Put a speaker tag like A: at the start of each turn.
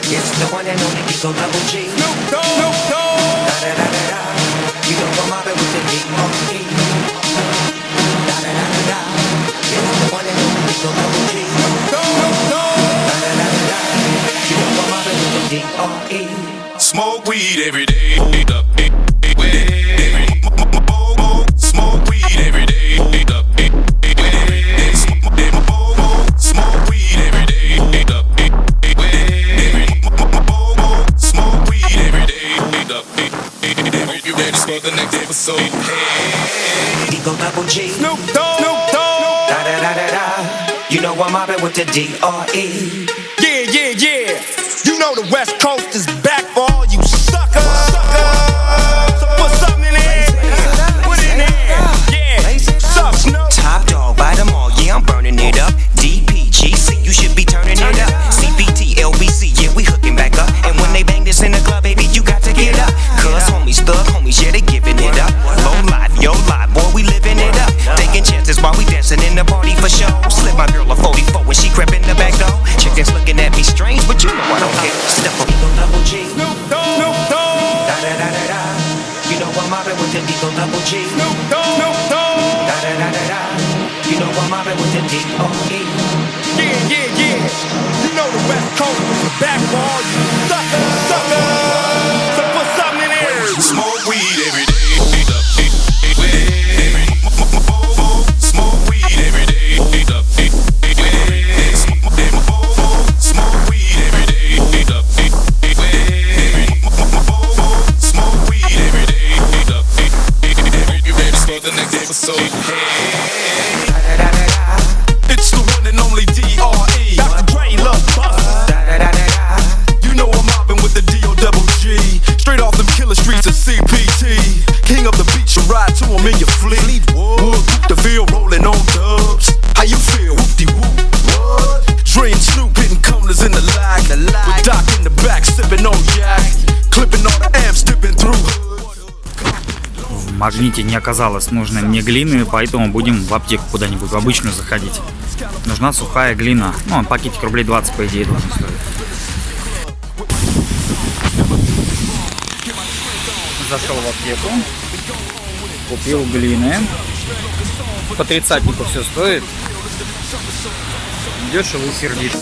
A: It's the one and only Eagle Double G. Snoop Dogg. Da da da da da. You know I'm mobbing with the D.R.E. Da da da da da. It's the one and only Eagle Double G. Snoop Dogg. Da da da da da. You know I'm mobbing with the D.R.E.
B: Smoke weed every day. Smoke weed every day. Smoke weed every day. Smoke weed every day. You ready for the next episode?
A: Eagle Double G. Snoop Dogg. Da da da da da. You know I'm mobbing with the D.R.E.
B: Yeah, yeah, yeah. You know the West Coast is back for all you suckers. So put something in there. Put it in there. Yeah. Suck, Snoop.
A: Top dog by them all, yeah, I'm burning it up. DPGC, you should be turning it up. CPT, LBC, yeah, we hooking back up. And when they bang this in the club, baby, you got to get up. Cause homies, thug homies, yeah, they giving it up. Low life, yo life, boy, we living it up. Taking chances while we dancing in the party for show. Slip my girl a 44 when she crept in the back door. Chickens looking at me strange, but you know I don't care. Step up, Eagle Double G. Snoop Dogg. Da da da da da. You know I'm mobbing with the Eagle Double G. Snoop Dogg. Da da da da da. You know I'm mobbing with the D.R.E.
B: Yeah, yeah, yeah. You know the West Coast is back for all you suckers. So put something in there.
A: Smoke weed every day.
B: Smoke weed every day.
A: Smoke weed every day. Smoke weed every day.
B: You ready for the next episode? It's the one and only D.R.E. Dr. Dre, love bust. You know I'm mobbing with the D.O.G. Straight off them killer streets of CPT. King of the beach, you ride to him in your fleet. Wood, the Ville rolling on dubs. How you feel? Whoop-de-whoop. What? Dre and Snoop hitting corners in the lag. With Doc in the back, sipping on yak. Clipping all the amps, dipping through.
C: В магните не оказалось нужной мне глины, поэтому будем в аптеку куда-нибудь, в обычную заходить. Нужна сухая глина. Ну, пакетик рублей 20, по идее, должен стоить. Зашел в аптеку. Купил глины. По 30-нику все стоит. Дешево и сердито.